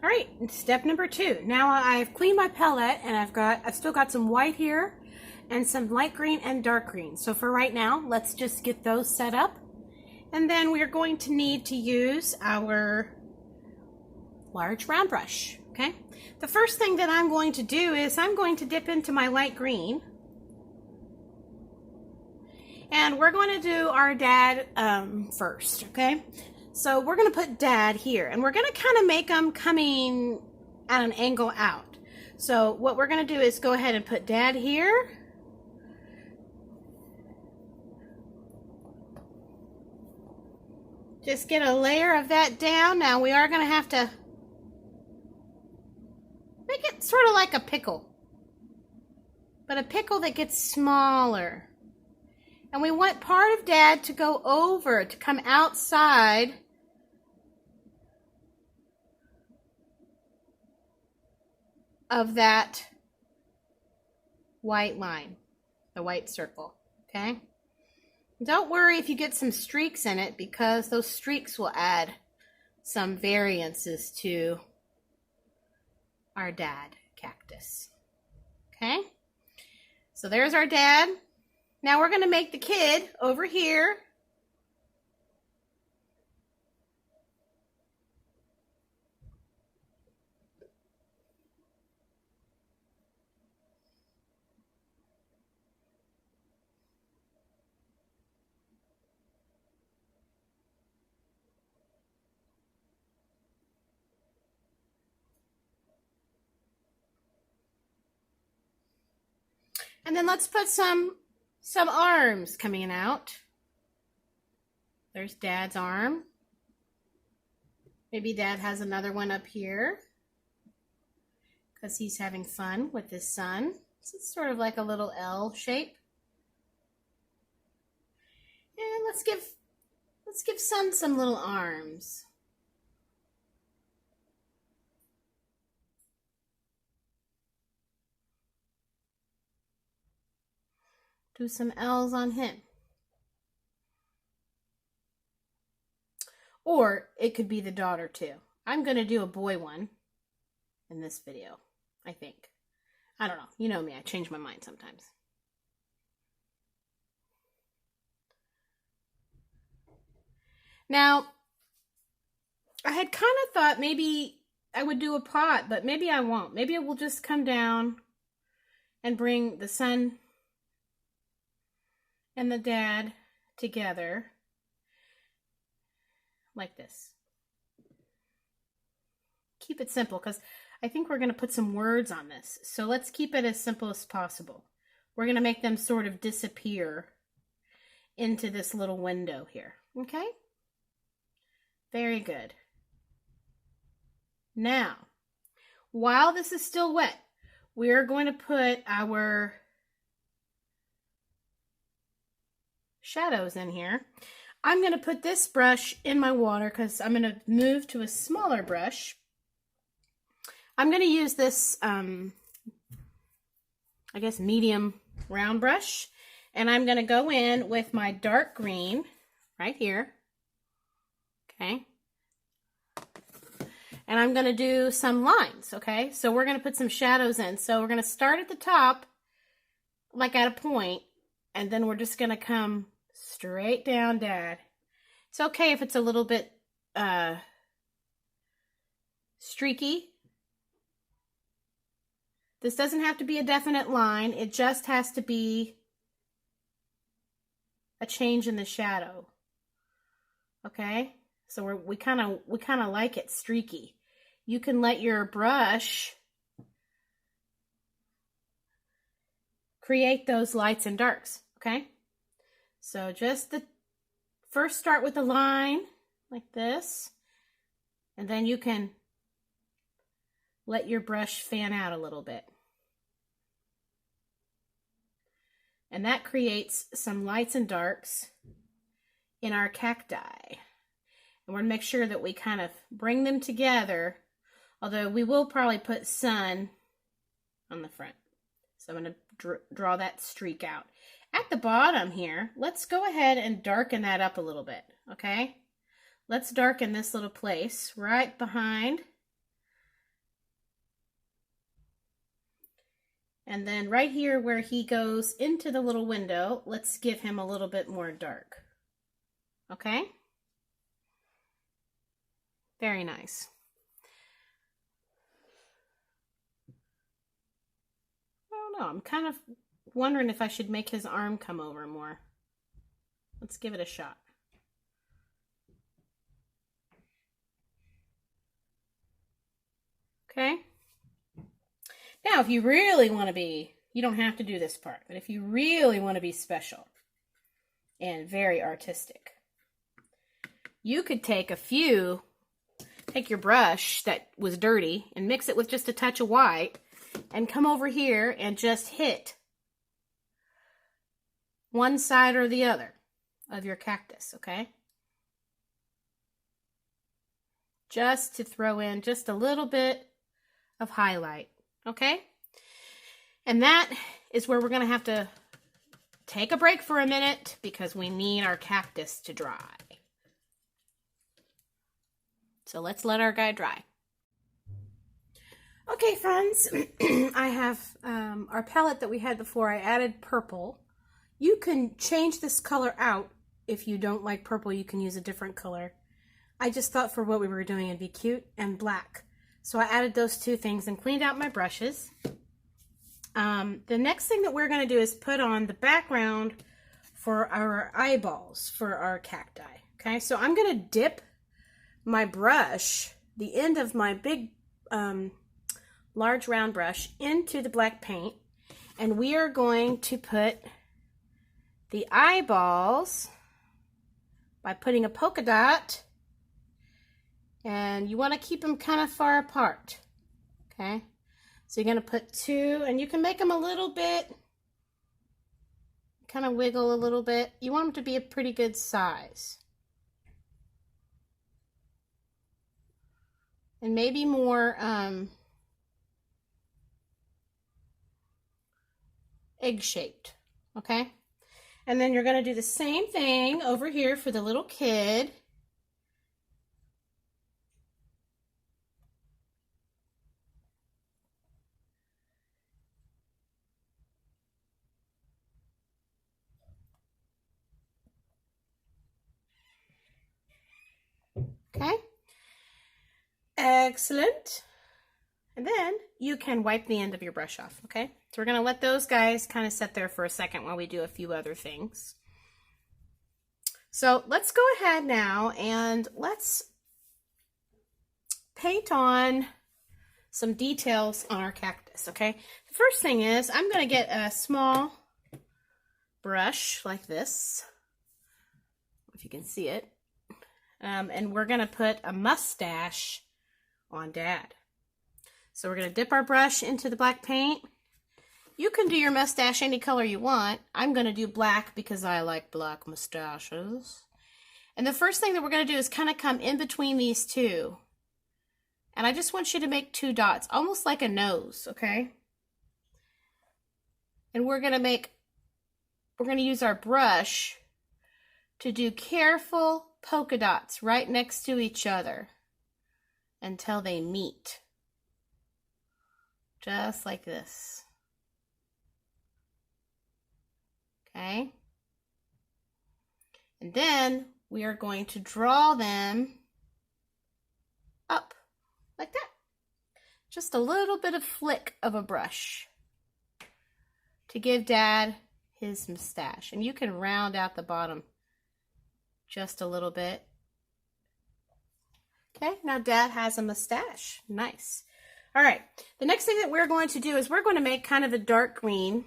All right, step number 2. Now I've cleaned my palette and I've still got some white here and some light green and dark green. So for right now, let's just get those set up. And then we're going to need to use our large round brush, okay? The first thing that I'm going to do is I'm going to dip into my light green. And we're going to do our dad first, okay? So we're going to put dad here, and we're going to kind of make them coming at an angle out. So what we're going to do is go ahead and put dad here. Just get a layer of that down. Now we are going to have to make it sort of like a pickle, but a pickle that gets smaller. And we want part of dad to go over, to come outside of that white line, the white circle, okay? Don't worry if you get some streaks in it, because those streaks will add some variances to our dad cactus, okay? So there's our dad. Now we're going to make the kid over here. And then let's put some arms coming out. There's dad's arm. Maybe dad has another one up here because he's having fun with his son. So it's sort of like a little L shape. And let's give son some little arms. Do some L's on him. Or it could be the daughter too. I'm going to do a boy one in this video, I think. I don't know. You know me, I change my mind sometimes. Now, I had kind of thought maybe I would do a pot, but maybe I won't. Maybe it will just come down and bring the son and the dad together like this. Keep it simple, because I think we're going to put some words on this. So let's keep it as simple as possible. We're going to make them sort of disappear into this little window here. Okay? Very good. Now, while this is still wet, we're going to put our shadows in here. I'm going to put this brush in my water because I'm going to move to a smaller brush. I'm going to use this, I guess, medium round brush. And I'm going to go in with my dark green right here. Okay. And I'm going to do some lines, okay? So we're going to put some shadows in. So we're going to start at the top, like at a point, and then we're just going to come straight down, dad. It's okay if it's a little bit streaky. This doesn't have to be a definite line. It just has to be a change in the shadow. Okay? So we kind of like it streaky. You can let your brush create those lights and darks, okay? So just first start with a line like this, and then you can let your brush fan out a little bit. And that creates some lights and darks in our cacti. And we're going to make sure that we kind of bring them together, although we will probably put sun on the front. So I'm going to draw that streak out. At the bottom here, let's go ahead and darken that up a little bit, okay? Let's darken this little place right behind And then right here where he goes into the little window, let's give him a little bit more dark. Okay? Very nice. I don't know, I'm kind of wondering if I should make his arm come over more. Let's give it a shot. Okay? Now, if you really want to be, you don't have to do this part, but if you really want to be special and very artistic, you could take your brush that was dirty and mix it with just a touch of white and come over here and just hit one side or the other of your cactus, okay? Just to throw in just a little bit of highlight, okay? And that is where we're going to have to take a break for a minute because we need our cactus to dry. So let's let our guy dry. Okay, friends, I have our palette that we had before. I added purple. You can change this color out. If you don't like purple, you can use a different color. I just thought for what we were doing it'd be cute, and black. So I added those two things and cleaned out my brushes. The next thing that we're going to do is put on the background for our eyeballs for our cacti. Okay, so I'm going to dip my brush, the end of my big, large round brush, into the black paint. And we are going to put the eyeballs by putting a polka dot. And you want to keep them kind of far apart, okay? So you're going to put two, and you can make them a little bit, kind of wiggle a little bit. You want them to be a pretty good size. And maybe more egg-shaped, okay? And then you're going to do the same thing over here for the little kid. Okay, excellent. And then you can wipe the end of your brush off, okay? So we're gonna let those guys kind of sit there for a second while we do a few other things. So let's go ahead now and let's paint on some details on our cactus, okay? The first thing is I'm gonna get a small brush like this, if you can see it. And we're going to put a mustache on Dad. So we're going to dip our brush into the black paint. You can do your mustache any color you want. I'm going to do black because I like black mustaches. And the first thing that we're going to do is kind of come in between these two. And I just want you to make two dots, almost like a nose, okay? And we're going to use our brush to do careful polka dots right next to each other until they meet. Just like this. Okay? And then we are going to draw them up like that. Just a little bit of flick of a brush to give Dad his mustache. And you can round out the bottom just a little bit. Okay, now Dad has a mustache. Nice. All right, the next thing that we're going to do is we're going to make kind of a dark green.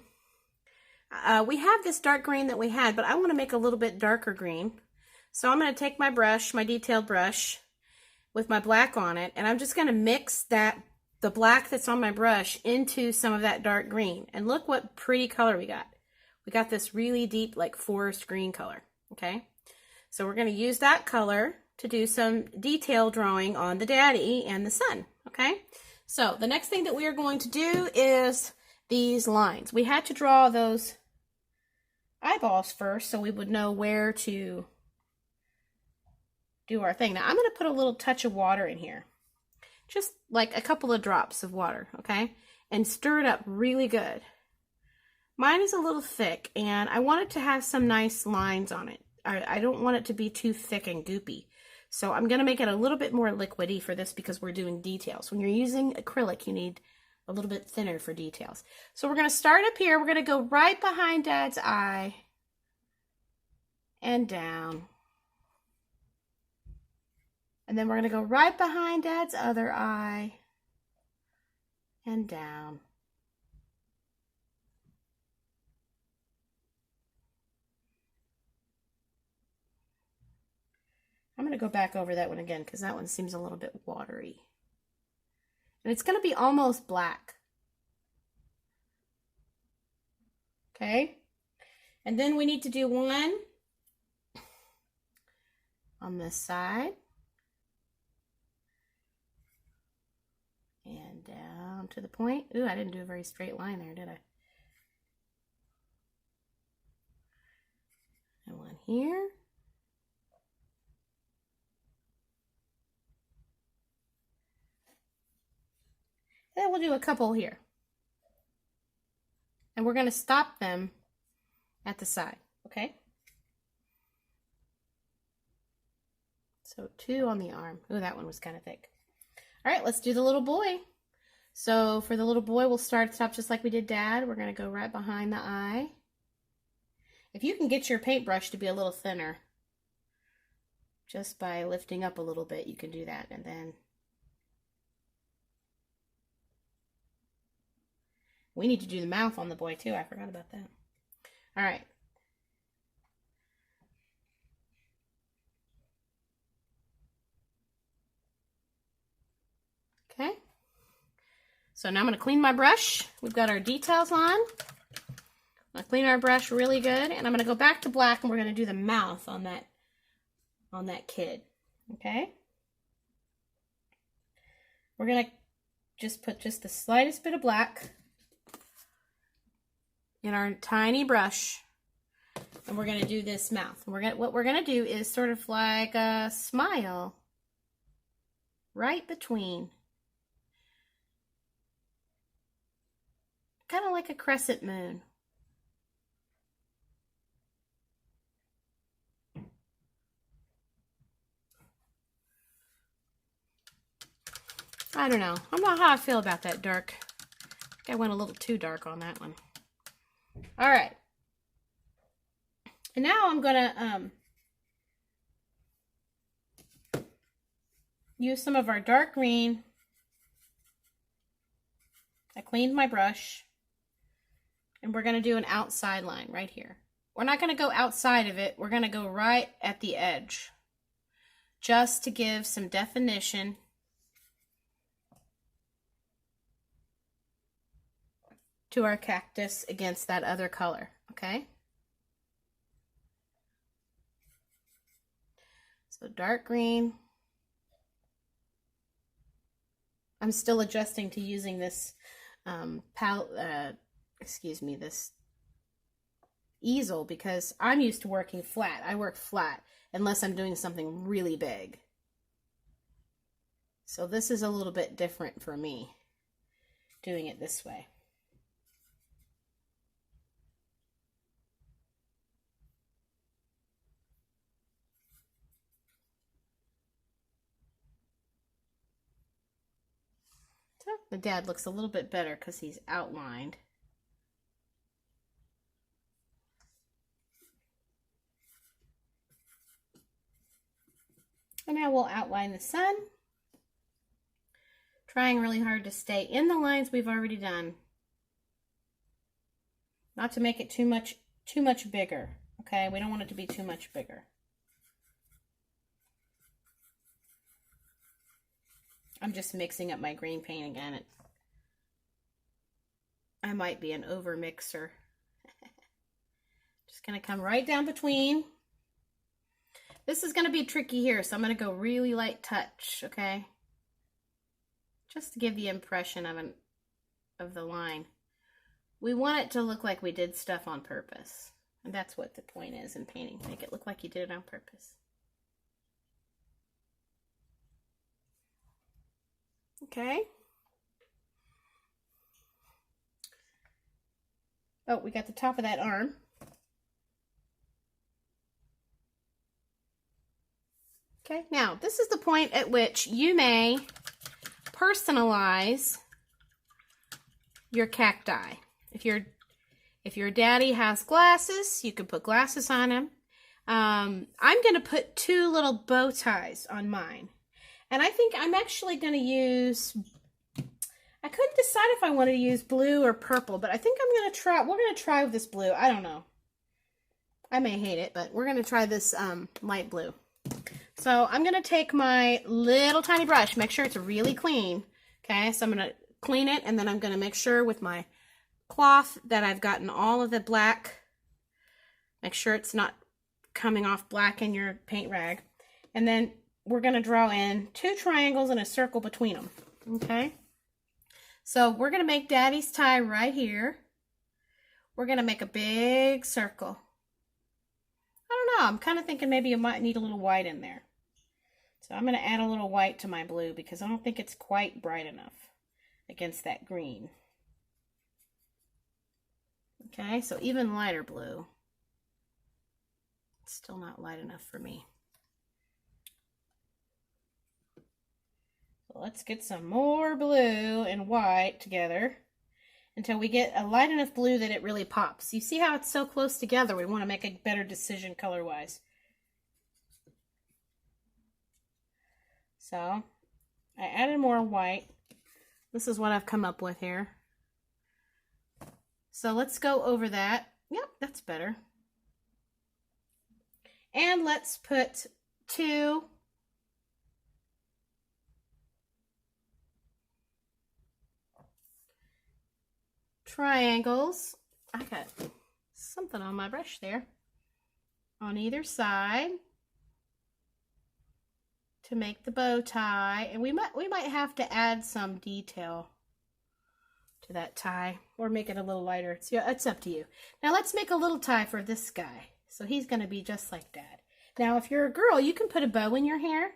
We have this dark green that we had, but I want to make a little bit darker green. So I'm going to take my brush, my detailed brush, with my black on it, and I'm just going to mix the black that's on my brush into some of that dark green. And look what pretty color we got. We got this really deep, like forest green color, okay? So we're going to use that color to do some detail drawing on the daddy and the sun, okay? So the next thing that we are going to do is these lines. We had to draw those eyeballs first so we would know where to do our thing. Now I'm going to put a little touch of water in here. Just like a couple of drops of water, okay? and stir it up really good. Mine is a little thick, and I want it to have some nice lines on it. I don't want it to be too thick and goopy. So I'm going to make it a little bit more liquidy for this because we're doing details. When you're using acrylic, you need a little bit thinner for details. So we're going to start up here. We're going to go right behind Dad's eye and down. And then we're going to go right behind Dad's other eye and down. I'm going to go back over that one again because that one seems a little bit watery. And it's going to be almost black. Okay? And then we need to do one on this side. And down to the point. Ooh, I didn't do a very straight line there, did I? And one here. Then we'll do a couple here. And we're going to stop them at the side, okay? So 2 on the arm. Ooh, that one was kind of thick. All right, let's do the little boy. So for the little boy, we'll start at the top just like we did Dad. We're going to go right behind the eye. If you can get your paintbrush to be a little thinner, just by lifting up a little bit, you can do that. And then we need to do the mouth on the boy too. I forgot about that. All right. Okay. So now I'm going to clean my brush. We've got our details on. I'm going to clean our brush really good, and I'm going to go back to black, and we're going to do the mouth on that kid. Okay. We're going to just put just the slightest bit of black in our tiny brush, and we're going to do this mouth. And what we're going to do is sort of like a smile right between, kind of like a crescent moon. I don't know. I don't know how I feel about that dark. I think I went a little too dark on that one. All right. And now I'm going to use some of our dark green. I cleaned my brush. And we're going to do an outside line right here. We're not going to go outside of it. We're going to go right at the edge, just to give some definition to our cactus against that other color, okay? So dark green. I'm still adjusting to using this this easel because I'm used to working flat. I work flat unless I'm doing something really big. So this is a little bit different for me, doing it this way. So the dad looks a little bit better because he's outlined. And now we'll outline the sun, trying really hard to stay in the lines we've already done, not to make it too much bigger. Okay, we don't want it to be too much bigger. I'm just mixing up my green paint again. I might be an over mixer. Just gonna come right down between. This is going to be tricky here, so I'm going to go really light touch, okay? Just to give the impression of the line. We want it to look like we did stuff on purpose. And that's what the point is in painting. Make it look like you did it on purpose. Okay? Oh, we got the top of that arm. Okay, now this is the point at which you may personalize your cacti. If your daddy has glasses, you can put glasses on him. I'm going to put 2 little bow ties on mine. And I think I'm actually going to use, I couldn't decide if I wanted to use blue or purple, but I think we're going to try with this blue. I don't know. I may hate it, but we're going to try this light blue. So I'm going to take my little tiny brush, make sure it's really clean. Okay, so I'm going to clean it, and then I'm going to make sure with my cloth that I've gotten all of the black. Make sure it's not coming off black in your paint rag. And then we're going to draw in 2 triangles and a circle between them. Okay, so we're going to make Daddy's tie right here. We're going to make a big circle. I don't know, I'm kind of thinking maybe you might need a little white in there. So I'm going to add a little white to my blue because I don't think it's quite bright enough against that green. Okay, so even lighter blue. It's still not light enough for me. So let's get some more blue and white together until we get a light enough blue that it really pops. You see how it's so close together? We want to make a better decision color-wise. So I added more white. This is what I've come up with here. So let's go over that. Yep, that's better. And let's put 2 triangles. I got something on my brush there. On either side to make the bow tie. And we might have to add some detail to that tie or make it a little lighter. It's up to you. Now let's make a little tie for this guy. So he's going to be just like Dad. Now if you're a girl, you can put a bow in your hair.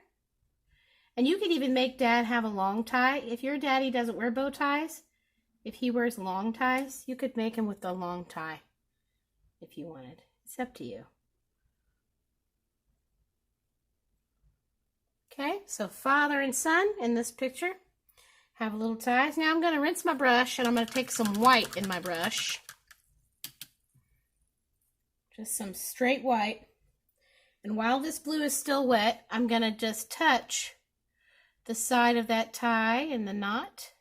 And you could even make Dad have a long tie. If your daddy doesn't wear bow ties, if he wears long ties, you could make him with the long tie if you wanted. It's up to you. Okay, so father and son in this picture have little ties. Now I'm going to rinse my brush and I'm going to take some white in my brush. Just some straight white. And while this blue is still wet, I'm going to just touch the side of that tie in the knot.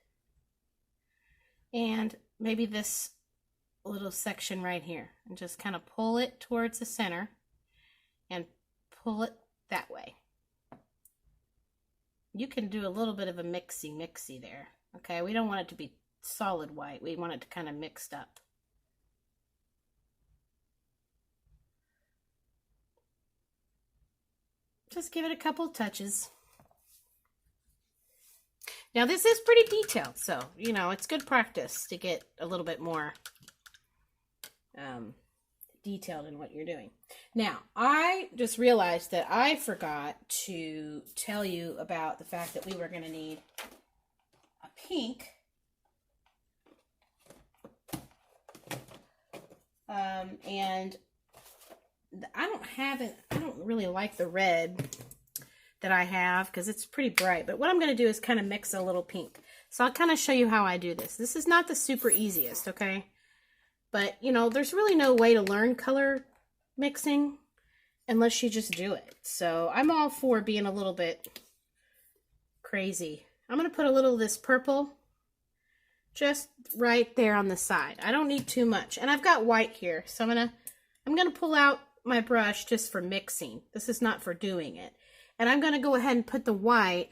And maybe this little section right here. And just kind of pull it towards the center and pull it that way. You can do a little bit of a mixy there. Okay, we don't want it to be solid white. We want it to kind of mixed up. Just give it a couple touches. Now this is pretty detailed, so, you know, it's good practice to get a little bit more detailed in what you're doing. Now, I just realized that I forgot to tell you about the fact that we were going to need a pink. And I don't really like the red that I have because it's pretty bright. But what I'm going to do is kind of mix a little pink. So I'll kind of show you how I do this. This is not the super easiest, okay? But, you know, there's really no way to learn color mixing unless you just do it. So I'm all for being a little bit crazy. I'm going to put a little of this purple just right there on the side. I don't need too much. And I've got white here. So I'm going to pull out my brush just for mixing. This is not for doing it. And I'm going to go ahead and put the white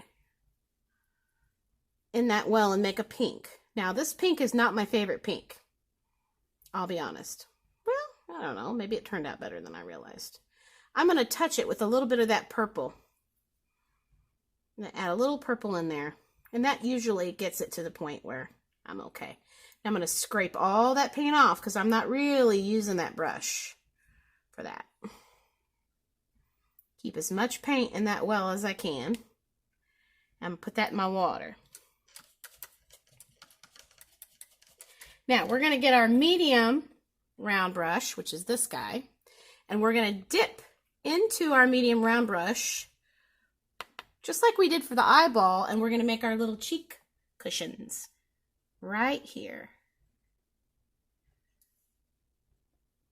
in that well and make a pink. Now, this pink is not my favorite pink. I'll be honest. Well, I don't know. Maybe it turned out better than I realized. I'm going to touch it with a little bit of that purple. I'm going to add a little purple in there. And that usually gets it to the point where I'm okay. Now I'm going to scrape all that paint off because I'm not really using that brush for that. Keep as much paint in that well as I can. And put that in my water. Now we're going to get our medium round brush, which is this guy, and we're going to dip into our medium round brush, just like we did for the eyeball, and we're going to make our little cheek cushions right here.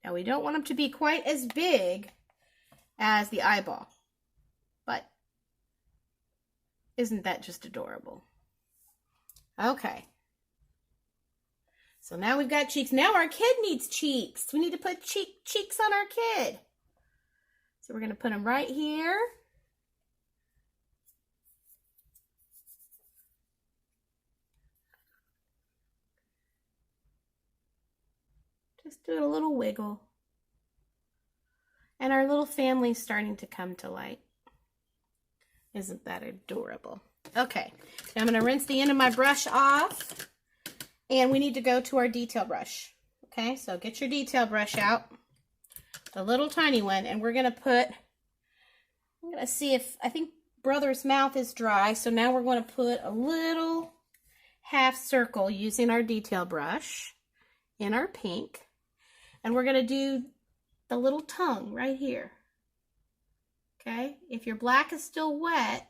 Now we don't want them to be quite as big as the eyeball, but isn't that just adorable? Okay. So now we've got cheeks. Now our kid needs cheeks. We need to put cheeks on our kid. So we're going to put them right here. Just do a little wiggle. And our little family's starting to come to light. Isn't that adorable? Okay, now I'm going to rinse the end of my brush off. And we need to go to our detail brush. Okay, so get your detail brush out. The little tiny one. And we're going to put, I'm going to see if, I think brother's mouth is dry. So now we're going to put a little half circle using our detail brush in our pink. And we're going to do the little tongue right here. Okay, if your black is still wet,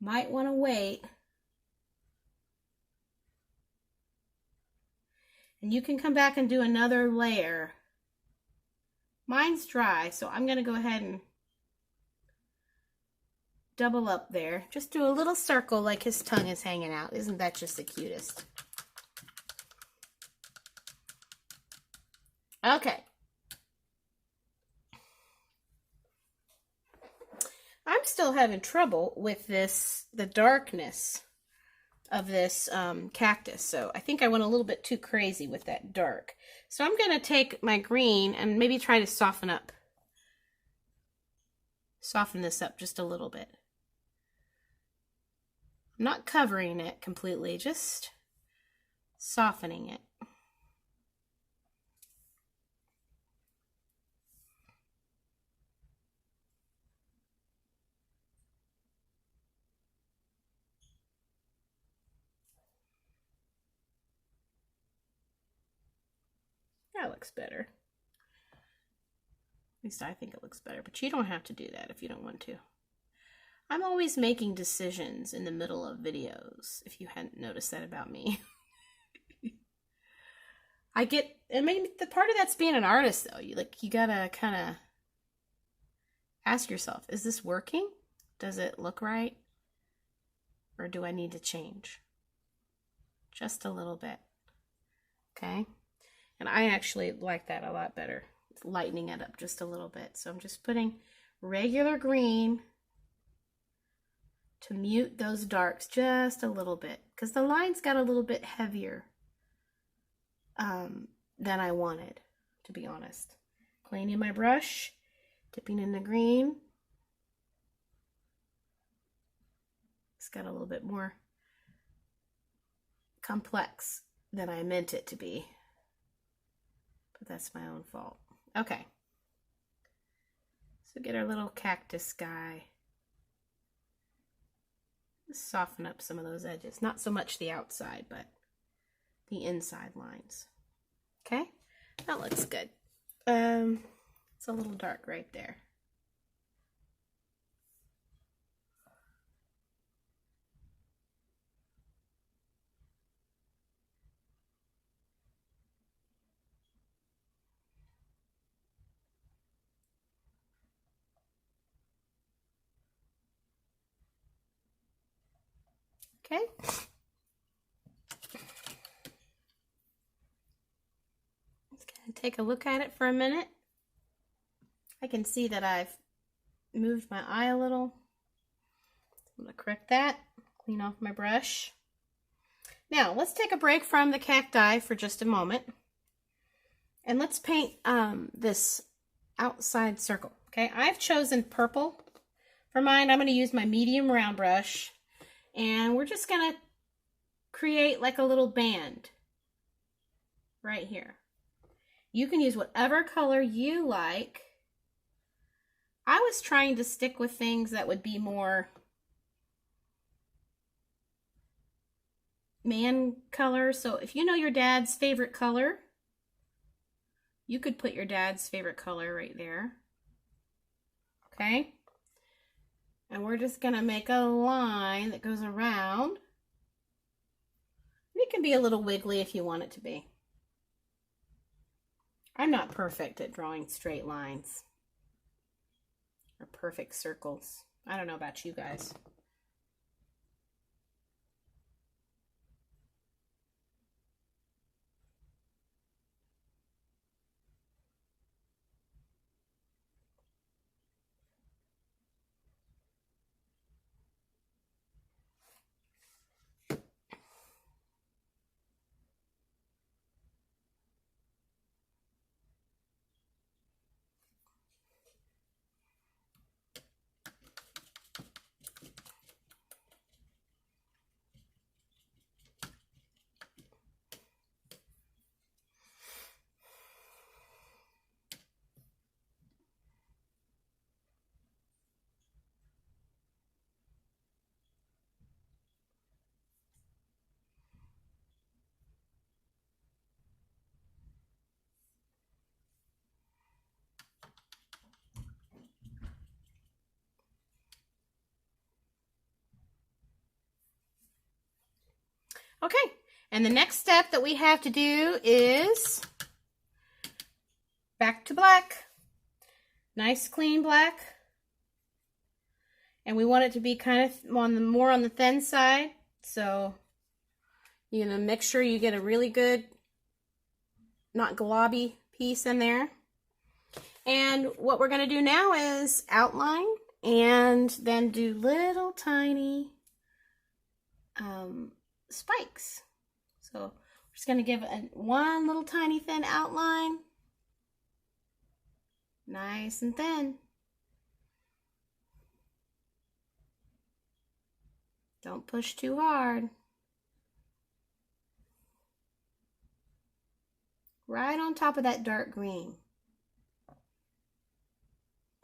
might want to wait. And you can come back and do another layer. Mine's dry, so I'm going to go ahead and double up there. Just do a little circle like his tongue is hanging out. Isn't that just the cutest? Okay. I'm still having trouble with this, the darkness of this cactus. So I think I went a little bit too crazy with that dark. So I'm going to take my green and maybe try to soften this up just a little bit. I'm not covering it completely, just softening it. That looks better. At least I think it looks better, but you don't have to do that if you don't want to. I'm always making decisions in the middle of videos, if you hadn't noticed that about me. I mean, the part of that's being an artist, though. You gotta kind of ask yourself, is this working? Does it look right? Or do I need to change? Just a little bit. Okay? And I actually like that a lot better. It's lightening it up just a little bit. So I'm just putting regular green to mute those darks just a little bit. Because the lines got a little bit heavier than I wanted, to be honest. Cleaning my brush, dipping in the green. It's got a little bit more complex than I meant it to be. But that's my own fault. Okay. So get our little cactus guy. Just soften up some of those edges. Not so much the outside, but the inside lines. Okay? That looks good. It's a little dark right there. Okay. Let's kind of take a look at it for a minute. I can see that I've moved my eye a little. I'm going to correct that, clean off my brush. Now, let's take a break from the cacti for just a moment. And let's paint this outside circle. Okay, I've chosen purple for mine. I'm going to use my medium round brush. And we're just going to create like a little band right here. You can use whatever color you like. I was trying to stick with things that would be more man color. So if you know your dad's favorite color, you could put your dad's favorite color right there. Okay? And we're just going to make a line that goes around. It can be a little wiggly if you want it to be. I'm not perfect at drawing straight lines or perfect circles. I don't know about you guys. Okay, and the next step that we have to do is back to black. Nice clean black. And we want it to be kind of more on the thin side. So you're going to make sure you get a really good, not globby piece in there. And what we're going to do now is outline and then do little tiny spikes. So we're just going to give one little tiny thin outline. Nice and thin. Don't push too hard. Right on top of that dark green.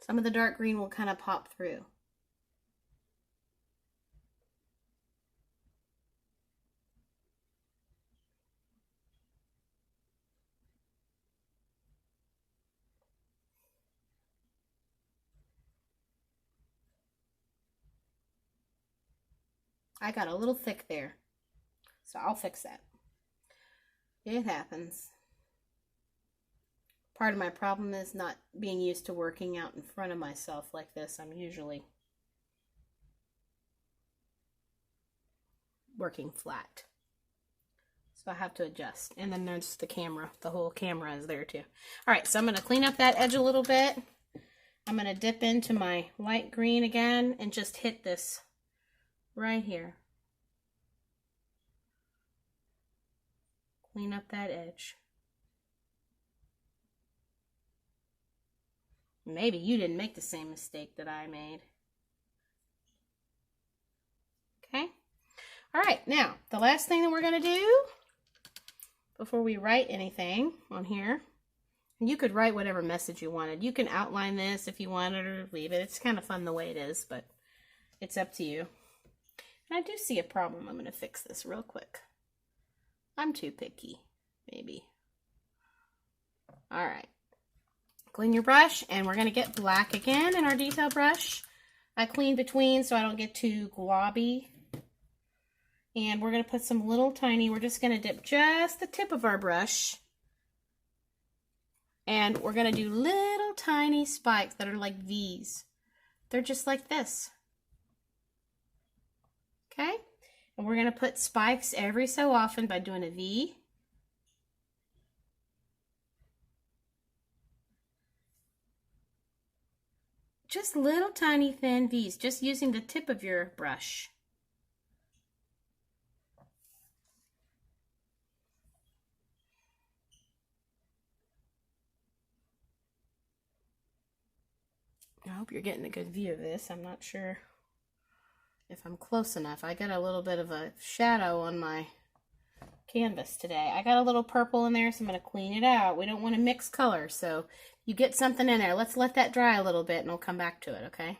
Some of the dark green will kind of pop through. I got a little thick there, so I'll fix that. It happens. Part of my problem is not being used to working out in front of myself like this. I'm usually working flat. So I have to adjust. And then there's the camera. The whole camera is there too. All right, so I'm going to clean up that edge a little bit. I'm going to dip into my light green again and just hit this right here. Clean up that edge. Maybe you didn't make the same mistake that I made. Okay. All right, now the last thing that we're going to do before we write anything on here, and you could write whatever message you wanted. You can outline this if you wanted or leave it. It's kind of fun the way it is, but it's up to you. And I do see a problem. I'm going to fix this real quick. I'm too picky, maybe. All right. Clean your brush, and we're going to get black again in our detail brush. I clean between so I don't get too globby. And we're going to put some little tiny, we're just going to dip just the tip of our brush. And we're going to do little tiny spikes that are like V's. They're just like this. Okay? And we're going to put spikes every so often by doing a V. Just little tiny thin V's, just using the tip of your brush. I hope you're getting a good view of this. I'm not sure if I'm close enough. I got a little bit of a shadow on my canvas today. I got a little purple in there, so I'm going to clean it out. We don't want to mix colors, so you get something in there. Let's let that dry a little bit and we'll come back to it, okay?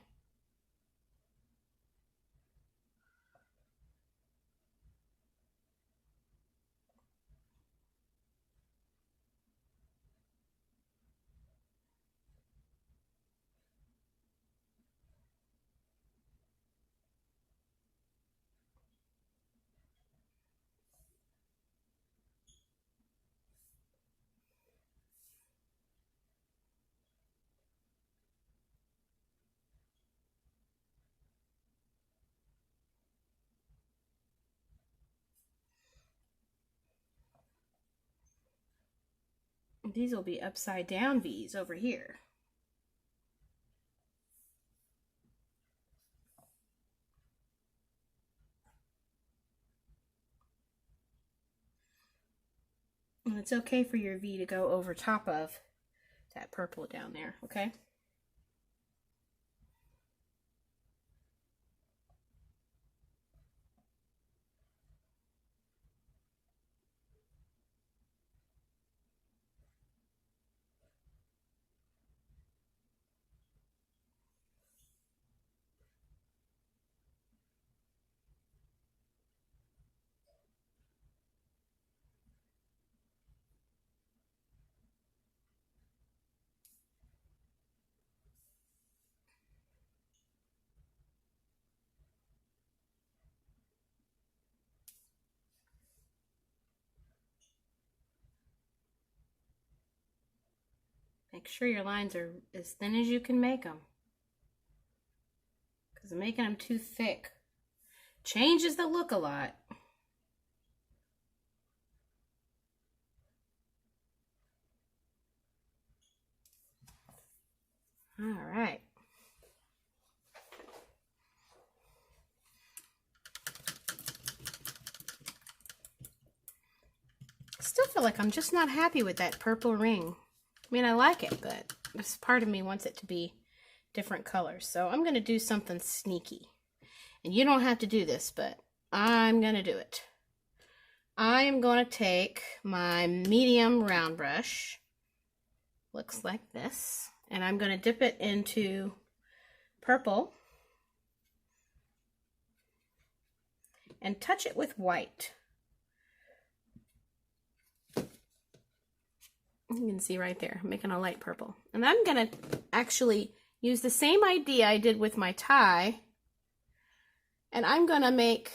These will be upside down V's over here. And it's okay for your V to go over top of that purple down there, okay? Make sure your lines are as thin as you can make them, because making them too thick changes the look a lot. All right. I still feel like I'm just not happy with that purple ring. I mean, I like it, but this part of me wants it to be different colors. So I'm going to do something sneaky. And you don't have to do this, but I'm going to do it. I am going to take my medium round brush. Looks like this. And I'm going to dip it into purple and touch it with white. You can see right there, I'm making a light purple. And I'm going to actually use the same idea I did with my tie, and I'm going to make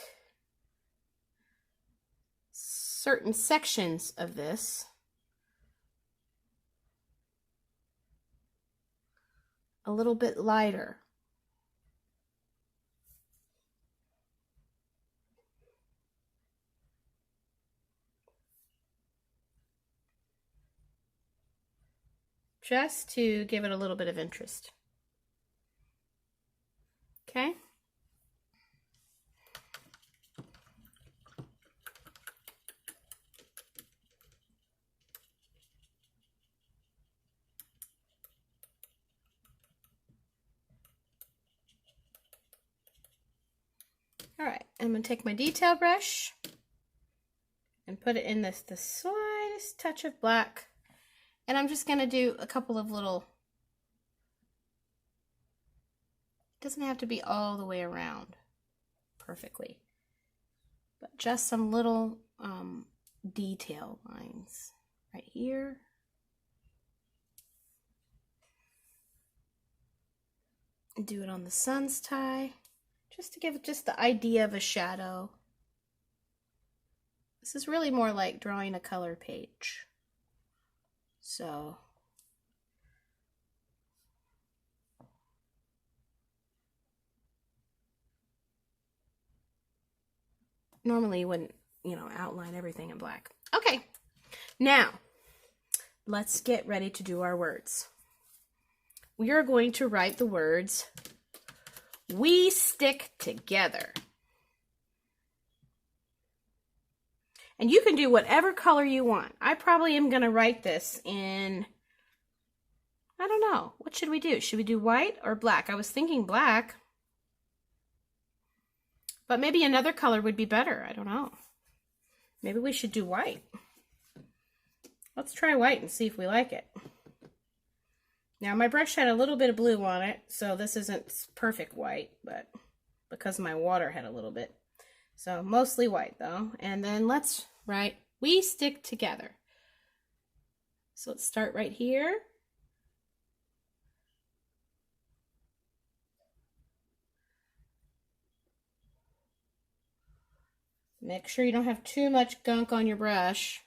certain sections of this a little bit lighter. Just to give it a little bit of interest. Okay? All right, I'm going to take my detail brush and put it in the slightest touch of black. And I'm just going to do a couple of little, it doesn't have to be all the way around perfectly, but just some little detail lines right here. And do it on the sun's tie, just to give it just the idea of a shadow. This is really more like drawing a color page. So normally you wouldn't, outline everything in black. Okay, now let's get ready to do our words. We are going to write the words, "We stick together." And you can do whatever color you want. I probably am going to write this in, I don't know. What should we do? Should we do white or black? I was thinking black. But maybe another color would be better. I don't know. Maybe we should do white. Let's try white and see if we like it. Now my brush had a little bit of blue on it, so this isn't perfect white, but because my water had a little bit. So mostly white though. And then let's write, "We stick together." So let's start right here. Make sure you don't have too much gunk on your brush.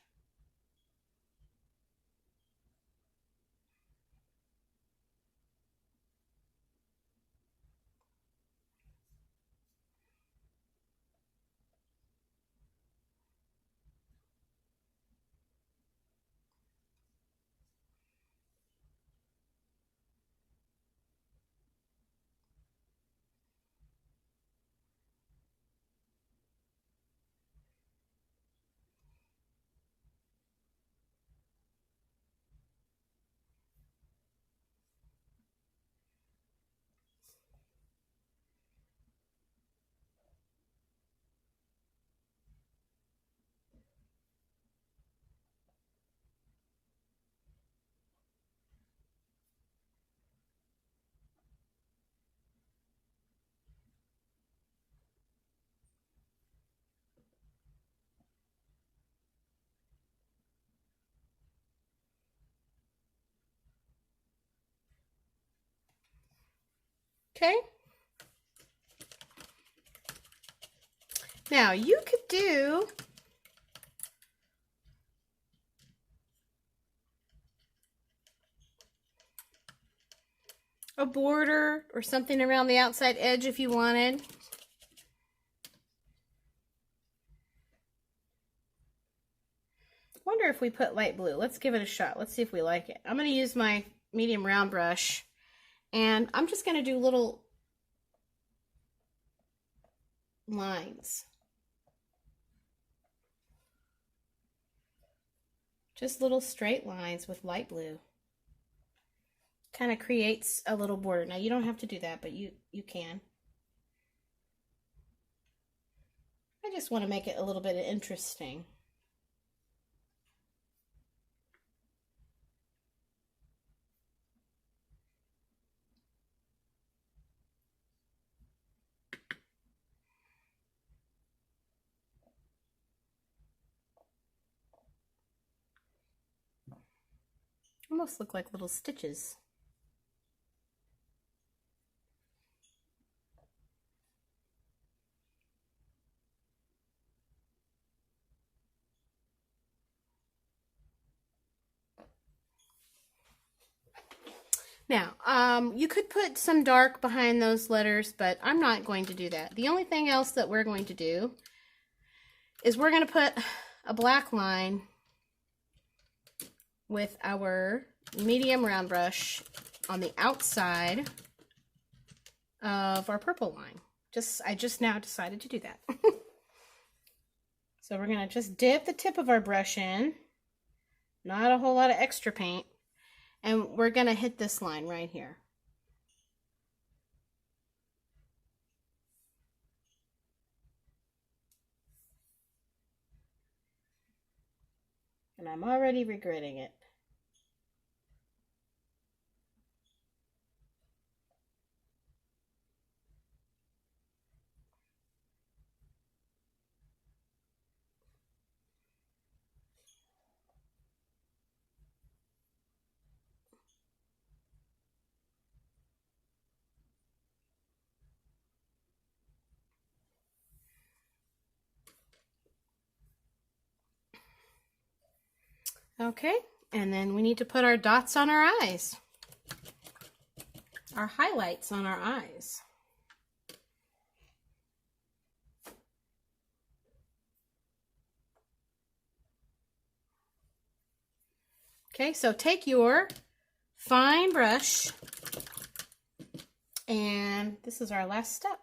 Okay. Now you could do a border or something around the outside edge if you wanted. Wonder if we put light blue. Let's give it a shot. Let's see if we like it. I'm going to use my medium round brush, and I'm just going to do little lines. Just little straight lines with light blue. Kind of creates a little border. Now you don't have to do that, but you can. I just want to make it a little bit interesting. Almost look like little stitches. Now, you could put some dark behind those letters, but I'm not going to do that. The only thing else that we're going to do is we're going to put a black line with our medium round brush on the outside of our purple line. I just now decided to do that. So we're going to just dip the tip of our brush in, not a whole lot of extra paint, and we're going to hit this line right here. And I'm already regretting it. Okay, and then we need to put our dots on our eyes. Our highlights on our eyes. Okay, so take your fine brush, and this is our last step.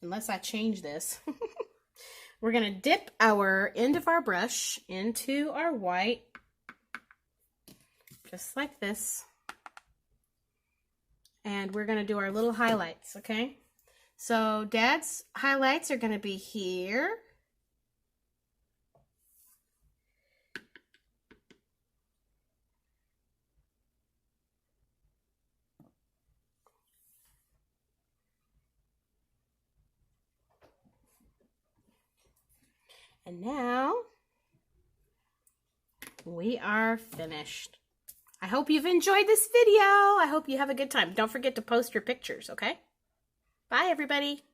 Unless I change this. We're going to dip our end of our brush into our white, just like this. And we're going to do our little highlights, okay? So Dad's highlights are going to be here. And now we are finished. I hope you've enjoyed this video. I hope you have a good time. Don't forget to post your pictures, okay? Bye, everybody.